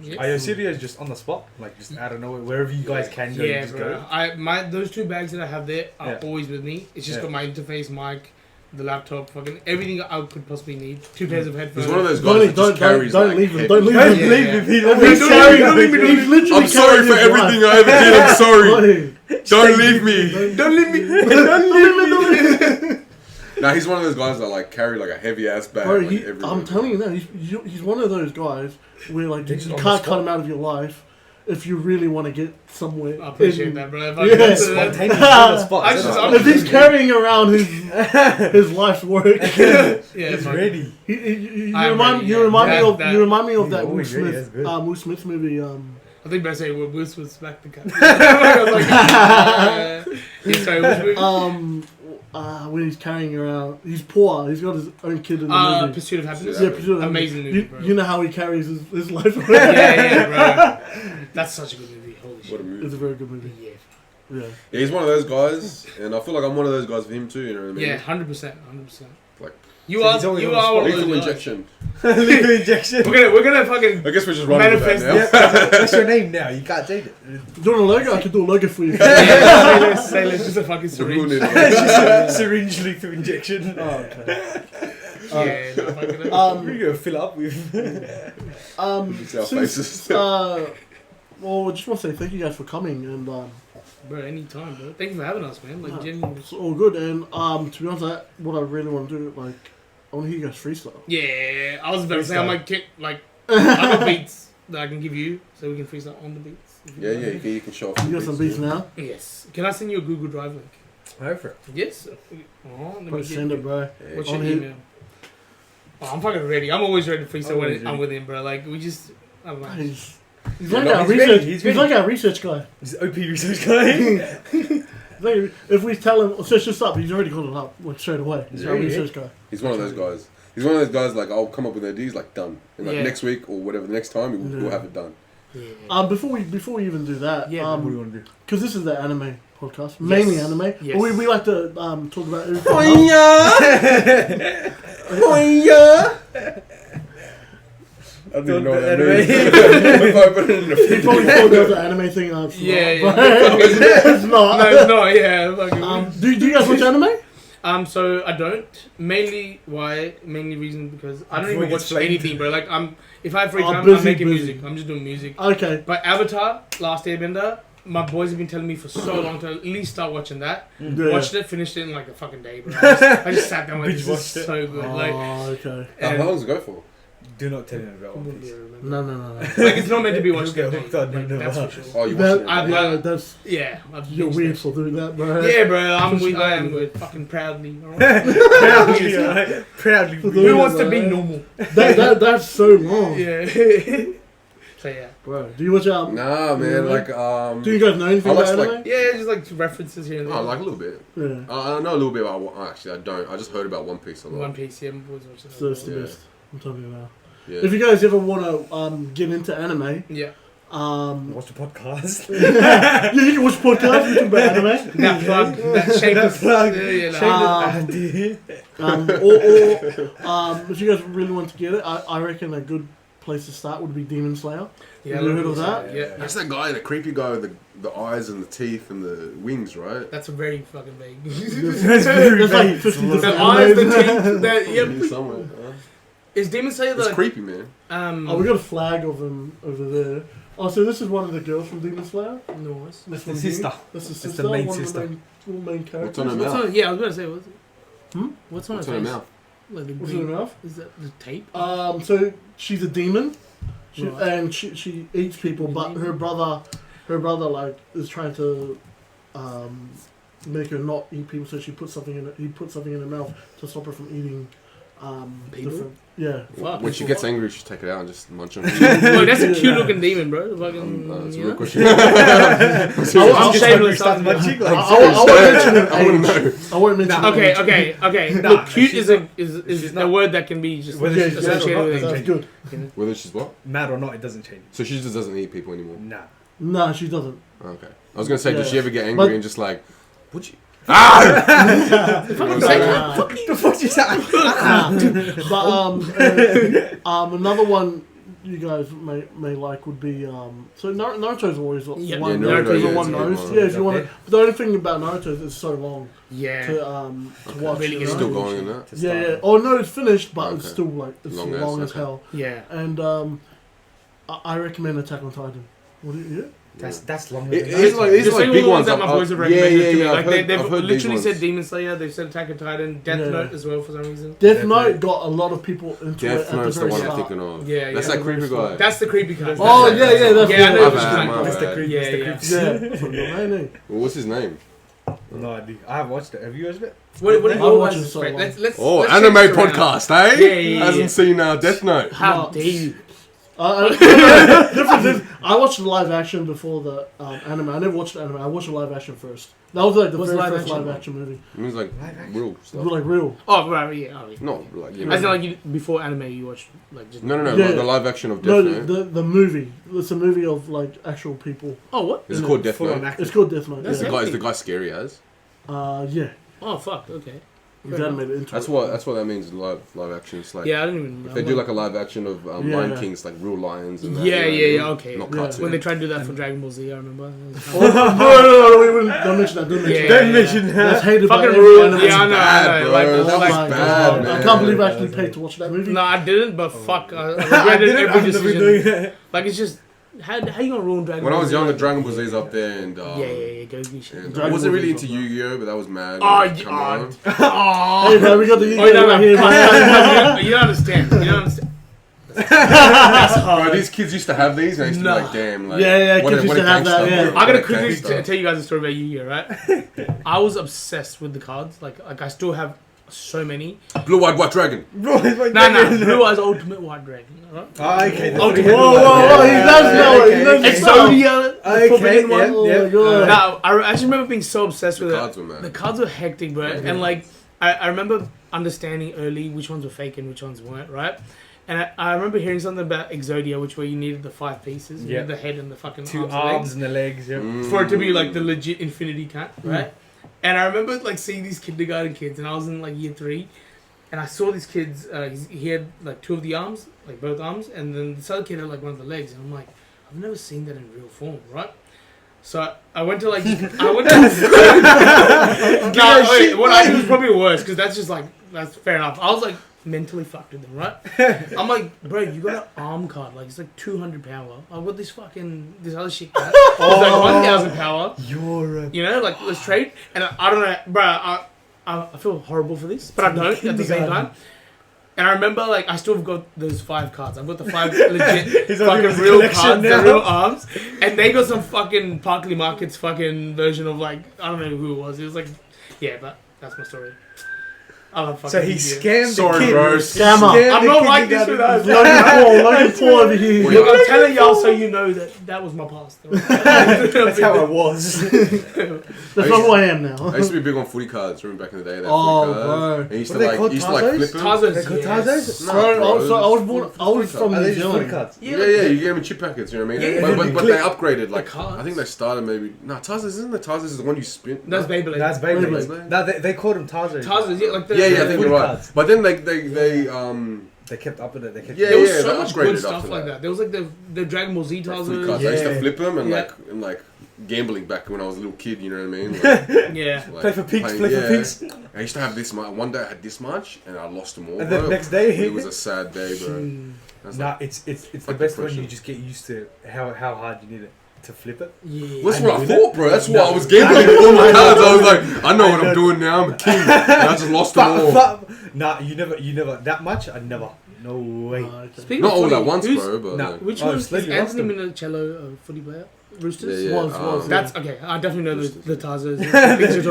Yeah. Are your studios just on the spot? Like just out of nowhere, wherever you guys can go, you Yeah, just bro. go? Those 2 bags that I have there are always with me. It's just got my interface, mic, the laptop, fucking everything I could possibly need. 2 pairs of headphones. He's one of those guys that just carries don't like leave him. heavy- Don't leave him. Leave me. I'm sorry for everything I ever did. I'm sorry. Don't leave me. Don't leave me. Nah, he's one of those guys that like carry like a heavy ass bag. Bro, Like, I'm telling you now, he's one of those guys where like you Just on the can't spot. cut him out of your life if you really want to get somewhere. I appreciate that, bro. Yeah. Spontaneous on the spot. If he's carrying around his life's work, Yeah, He's fuck. ready. you I'm remind ready, you remind me yeah. of you remind me of He's that Will always ready, that's Smith good. Will Smith movie. I think better say well, Bruce would smack the cat. I was like, yeah, sorry, which movie? When he's carrying around, he's poor. He's got his own kid in the movie. Pursuit of Happiness. Yeah, Pursuit of Amazing Happiness. movie, bro. You know how he carries his life. Yeah, bro. That's such a good movie. Holy shit. What a movie. It's a very good movie. Yeah. Yeah. Yeah, he's one of those guys, and I feel like I'm one of those guys for him too. You know what I mean? Yeah, 100%. Like You So are he's only you on the are one of lethal those guys. injection. Lethal injection. We're gonna fucking I guess we're just running with that manifest now. That's your name now. You can't change it. Do you want a logo? I can do a logo for you. yeah, say let's just a fucking We're ruining syringe. it. It's just a syringe lethal injection. Oh, okay. Yeah, no, fucking We're gonna fill up with. It's our faces. Since, well, I just want to say thank you guys for coming, and bro, anytime, bro. Thank you for having us, man. Like, genuinely. it's all good. And to be honest, what I really want to do, like, I want to hear you guys freestyle. Yeah, I was about to say, I Freestyle. might get, like, I got beats that I can give you, so we can freestyle on the beats. Yeah, you can show off. You got some beats now? Yes. Can I send you a Google Drive link? Go for it. Yes. Oh, let me Probably send it, bro. What's On your here. email? Oh, I'm fucking ready. I'm always ready to freestyle when Always I'm ready. with him, bro. Like, we just, I don't know. He's Yeah, like no, our he's research. ready, He's he's like our research guy. He's OP research guy. Like, if we tell him search this up, he's already got it up like straight away. He's our Yeah. research guy. He's one of those guys. He's one of those guys like I'll come up with ideas like done, and like Yeah. next week or whatever the next time we'll have it done. Yeah. Before we even do that, Yeah, What do you want to do? because this is the anime podcast, mainly anime. Yes. But we like to talk about everything. I don't even know what Don't- that means. If I put it in a He probably thought that was an anime thing. It's Yeah, not, yeah. but it's not. No, it's not, yeah. Fucking Do you guys watch anime? So I don't. Mainly reason because I don't Before even it gets watch flamed. anything, bro. Like if I have free Oh, time, busy, I'm making busy. music. I'm just doing music. Okay. But Avatar, Last Airbender, my boys have been telling me for so long to at least start watching that. Yeah. Watched it, finished it in like a fucking day, bro. I just sat down like Binge this is watched it. so good. Like, okay. How and- long does it go for? Do not tell him about One Piece. No. Like it's not meant to be watched He'll that get day. hooked on Like, it, that's no. for sure. Oh, you watching it? I- Yeah, that's Yeah, I've you're binged weird that for doing that, bro. shit. Yeah, bro. I'm Proudly. good. Fucking proudly. Proudly, alright? Proudly. Who wants to be normal? That's so wrong, Yeah. So yeah. bro. Do you watch Nah, man. Yeah. Like Do you guys know anything I like, about like- anime? Yeah, just like references here and there. Oh, like a little bit. Yeah. I know a little bit about. Actually, I don't. I just heard about One Piece a lot. One Piece, yeah, my boys watching So it's the Yeah. best. I'm telling you now. Yeah. If you guys ever want to get into anime, Yeah. Watch the podcast. yeah, you can watch podcasts. We talk about anime. That plug, that shameless plug. Yeah, like, or if you guys really want to get it, I reckon a good place to start would be Demon Slayer. Yeah, have you heard of that? Yeah. That's that guy, the creepy guy with the eyes and the teeth and the wings, right? That's very fucking vague. There's like 50 different The eyes, the animes. teeth, yep. Somewhere. Huh? Is Demon Slayer It's the... creepy, man. Oh, we got a flag of him over there. Oh, so this is one of the girls from Demon Slayer? Nice. That's The one sister. That's the That's sister. the main one sister. Of the main characters. What's on her What's mouth? on, yeah, I was gonna say, what's What's on on her her face? mouth? Like the What's in green- her mouth? Is that the tape? So she's a demon, Right. and she eats people. But her brother like is trying to make her not eat people. So she puts something in. He puts something in her mouth to stop her from eating. People? Different. Yeah. Fuck. When she gets angry, she take it out and just munch on it. Boy, that's a cute looking demon, bro. Fucking, That's a you real know? question. I'm shameless. Starts munching, like, I won't mention it. I wouldn't know. I won't mention. Okay, age. okay. Nah, Look, cute she's is a word that can be just Whether Yeah, she's yeah, mad or not, associated with doesn't that's it. good. Whether she's what? mad or not, it doesn't change. So she just doesn't eat people anymore. Nah. No, she doesn't. Okay. I was gonna say, does Yeah. she ever get angry But- and just like, would you? Ah! Fucking say Nah. fuck you. The fuck is that? But another one you guys may like would be so Naruto's always Yeah. one. Yeah, Naruto's Naruto, the yeah, one it's knows. one. Yeah, if you want Okay. to. But the only thing about Naruto is it's so long Yeah. to watch. Really you good. know? Still going in that? Yeah, yeah. Oh no, it's finished, but it's Okay. still like it's Long long, as, long as okay. hell. Yeah. And I recommend Attack on Titan. What do you? That's long. It's like these Just are like saying big all the ones. that my boys have yeah, recommended yeah, to me. yeah. Like they've I've heard these literally ones. said Demon Slayer, they've said Attack on Titan, Death Yeah. Note as well for some reason. Death Death Note Note. got a lot of people into Death it at Note's the the very one I'm start. thinking of. Yeah, That's yeah. that creepy guy. That's the creepy guy. Oh yeah, yeah, that's Yeah, I know the- what My you're bad, talking my about. That's the bad. creepy. Yeah, That's the yeah. creepy. Yeah, that's what your name. Well, what's his name? No idea. I have watched it. Have you watched it? What I'll what watch was it this? so Wait, long. let's Oh, let's anime change it around. podcast, eh? Yeah, yeah, Hasn't yeah. seen Death Note. How No. dare you? The difference is, I watched the live action before the anime. I never watched the anime. I watched the live action first. That was like the What's very live first action? live action movie. It means like Live action. real It stuff. was like real. Oh, right, yeah. Oh, yeah. No, like you As in, know. like you, before anime, you watched like just. No, Yeah. like the live action of Death No, Note. the movie. It's a movie of like actual people. Oh, what? Is it called Death Full on Note? acting. It's called Death Note. That's Is Yeah. the guy scary as? Yeah. Oh, fuck. Okay. He's animated into That's it. what that means. Live action. It's like Yeah, I didn't even know. if they do like a live action of Yeah. Lion King, it's like real lions. And that, Yeah, you know, yeah, yeah. Okay. Not Yeah. cartoon. When they tried to do that for Dragon Ball Z, I remember. Oh, no, we wouldn't. Don't mention that. Don't mention Yeah. that. Don't mention That's that. hated by Fucking everyone. ruined. Yeah, I know. bad, I know. bro. Like, That Oh was my like, bad, God. man. I can't believe I actually paid to watch that movie. no, I didn't. But fuck, I I regretted didn't. every I'm never decision. doing it. Like it's just how you gonna ruin Dragon When Ball I was Z? younger, Like, Dragon Ball Z's up there, and yeah, go be shit. and I Dragon wasn't Ball really Z's into up there. Yu-Gi-Oh, but that was mad. Oh, Like, come on. Oh, Hey, man, we got the Oh, no, right here. man. you don't understand. You don't understand. Bro, these kids used to have these, and I used to No. be like, damn, like, Yeah, yeah, what kids a- used what to a have that, gangster. yeah. What I gotta a quickly gangster. tell you guys a story about Yu-Gi-Oh, right? I was obsessed with the cards. Like I still have so many. Blue-eyed white dragon. Bro, it's my Nah, dragon. Blue Eyes Ultimate White Dragon. Right? Oh, okay. that's Oh, what he whoa, had. Whoa, whoa, whoa, he does know it. He Okay, knows okay. his stuff. Exodia. Okay, Forbidden One. yeah, Oh yeah. my God. Now, I actually remember being so obsessed with The it. cards were mad. The cards were hectic, bro. And like, I remember understanding early which ones were fake and which ones weren't, right? And I remember hearing something about Exodia, which where you needed the 5 pieces, you Yeah. needed the head and the fucking Two arms, arms and the legs. Yeah. for it to be like the legit Infinity Cat, right? And I remember like seeing these kindergarten kids, and I was in like year 3, and I saw these kids. He had like 2 of the arms, like both arms, and then this other kid had like one of the legs, and I'm like, I've never seen that in real form, right? So I went to like I went to no, wait, what I did was probably worse because that's just like that's fair enough. I was like mentally fucked with them, right? I'm like, bro, you got an arm card, like it's like 200 power. I've got this other shit card. It's like 1,000 power. You're a... You know, like let's trade. And I don't know, bro. I feel horrible for this, but I don't at the same time. And I remember, like, I still have got those 5 cards. I've got the 5 legit He's on fucking his real collection cards, now. the real arms. And they got some fucking Parkley Markets fucking version of, like, I don't know who it was. It was like, yeah, but that's my story. I love fucking So he Yu-Gi-Oh. scammed Sorry, the kid. bro. Scammer. I'm not like this with us. Logan Paul over here. Wait, I'm telling y'all so you know that was my past. That's how I was. That's not who I am now. I used to be big on footy cards. Remember back in the day? They had Oh, footy cards. bro. And you used What to are they like, called, you used to like Tarzos? flip them. Tarzos, They're called yes. Tarzos? Nah, Bro, bro, I was from Are New they just footy Zealand. cards? Yeah, you get them in chip packets, you know what I mean? Yeah, but you but click. they upgraded. Like, cards. I think they started maybe... Nah, Tarzos, isn't the Tarzos is the one you spin? That's Beyblade. That's Beyblade. Beyblade. No, they called him Tarzos. Tarzos, yeah, like the... Yeah, I think Footy you're right. cards. But then They kept up with it. They kept. There was so they much upgraded good up stuff to like that. that. There was like the Dragon Ball Z Free Tarzan. cards. I used to Yeah. flip them and Yeah. like gambling back when I was a little kid. You know what I mean? Like, Yeah. like Play for pigs. playing- Play for yeah. pigs. I used to have this much. One day I had this much, and I lost them all. And bro. the next day, it was a sad day, bro. I was Nah, like, it's the like best when depression. you just get used to how hard you need it to flip it. Yeah. that's I what I knew thought, bro. That's why No. I was gambling all my cards. I was like, I know what I'm doing now. I'm a king. And I just lost them all. Nah, you never that much. I never. No way. Speaking Not of all footy, at once, who's- bro. But Nah. like, Which Oh, one is Sledge Anthony lost Minicello a footy player? Roosters? yeah, Was, That's okay. I definitely know Roosters, the yeah. Tarzans.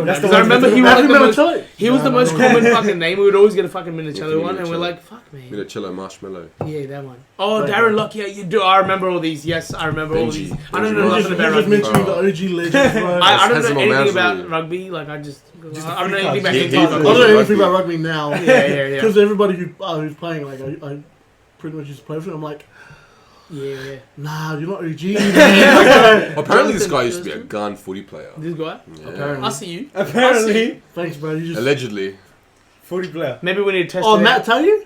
That's the I one remember that- he was like the most. Minicello? He was the No, most no. common fucking name. We would always get a fucking Minicello one, and we're Minicello. like, fuck man. Minicello marshmallow. Yeah, that one. Oh, Right. Darren Lockyer, you do. I remember all these. Yes, I remember all Benji. these. I Benji don't know Marshall. nothing You about just rugby. mentioned the OG legends, bro. I don't Has know him on anything Masley. about rugby. Like I just the I don't know footy anything cards. about Yeah, any he- I rugby. don't know anything about rugby now. Yeah. Because everybody who's playing, like, I pretty much used to play with him. I'm like, Yeah. nah, you're not OG, man. Apparently, this Jonathan guy used to be a Thurston? gun footy player. This guy. Yeah. Apparently. I see you. Apparently, Thanks, bro. You just... Allegedly. footy player. Maybe we need to test. Oh, it Matt out. tell you?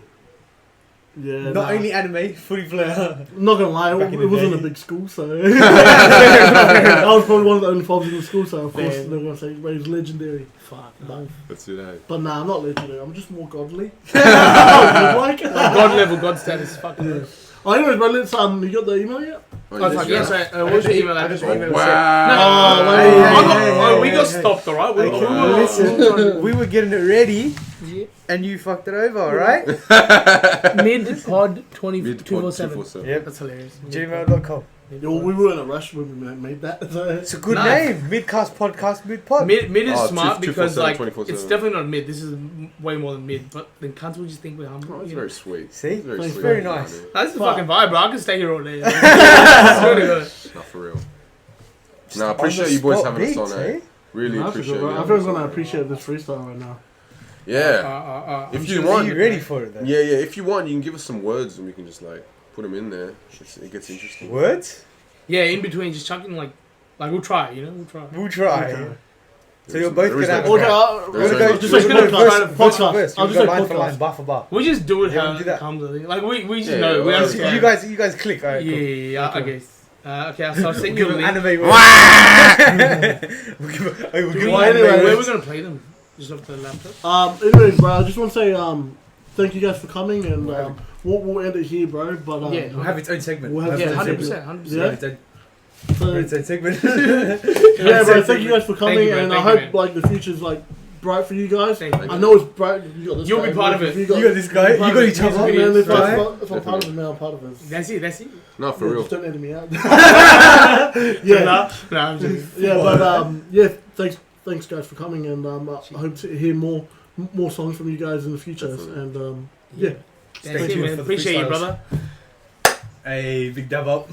Yeah, Not nah. only anime, footy player. I'm not gonna lie, Back in it the wasn't day. a big school, so I was probably one of the only fobs in the school, so of course Fair. they're gonna say, but he's legendary. Fuck. No. That's it, eh? But nah, I'm not legendary. I'm just more godly. like, God level, God status. Fuck. yeah. Oh, anyways, bro, let's you got the email yet? Oh, fuck. Yes, right. What's your email address? I Oh, just- wow. Oh, Hey, wait, We hey, got hey. stopped, alright? We Okay, Wow. listen, we were getting it ready, Yeah. and you fucked it over, alright? Mid pod 20 Mid 247. 247. Yep. That's hilarious. Gmail.com. Yo, we were in a rush when we made that. So. It's a good Nice. name. Midcast podcast, mid-pod. Mid is Oh, smart because 247, like 24/7. it's definitely not mid. This is way more than mid. But then cunts will just think we're humble. Oh, that's you know? very sweet. See? Very Thanks, sweet. very nice. That's the Fuck. fucking vibe, bro. I can stay here all day. It's really good. Not for real. Just Nah, I on appreciate the you boys spot having us beats, on, eh? Really Nah, appreciate bro. you. I having feel us gonna on, eh? appreciate this freestyle right now. Yeah. I'm If sure you Are want, you ready for it, though? yeah, if you want, you can give us some words and we can just like put them in there. It gets interesting. Words? Yeah, in between, just chucking like we'll try. You know, we'll try. We'll try. Okay. So you're both There is gonna have no- a Okay, crack. There's We're no- gonna just go like podcast. podcast. Podcast. Podcast. I'll We'll just go say line for podcast. line, bar for bar. We just do it Yeah, how we'll do it that. comes. I think. Like we just Yeah, know. We well, understand. You guys click, alright? Yeah, cool. yeah, I guess. Okay, so I'll send We'll you a give them link. anime words. We'll give Do we- them Well, anime anyway, Where we're words. gonna play them? Just off the laptop. Anyways, bro, I just want to say thank you guys for coming, and we'll end it here, bro. But Yeah. We'll have its own segment. We'll have Yeah, its own 100%, 100%. Yeah. We'll have so, its own segment. yeah, bro, thank you guys for coming, Thank you, man. and I Thank you, hope man. like the future's like bright for you guys. Thank you. I know it's bright. You got this You'll guy, be part but of if it. You got this guy. You got each Music other. videos. Man, if Right? I'm part of it, man, I'm part of it. That's it. That's it. No, for Yeah, real. just don't edit me out. Yeah. No, I'm just. Yeah, but yeah, thanks guys for coming, and I hope to hear more songs from you guys in the future. Definitely. And yeah. Stay That's it, tuned man. for the Appreciate you, freestyles. brother. Hey, big dab up.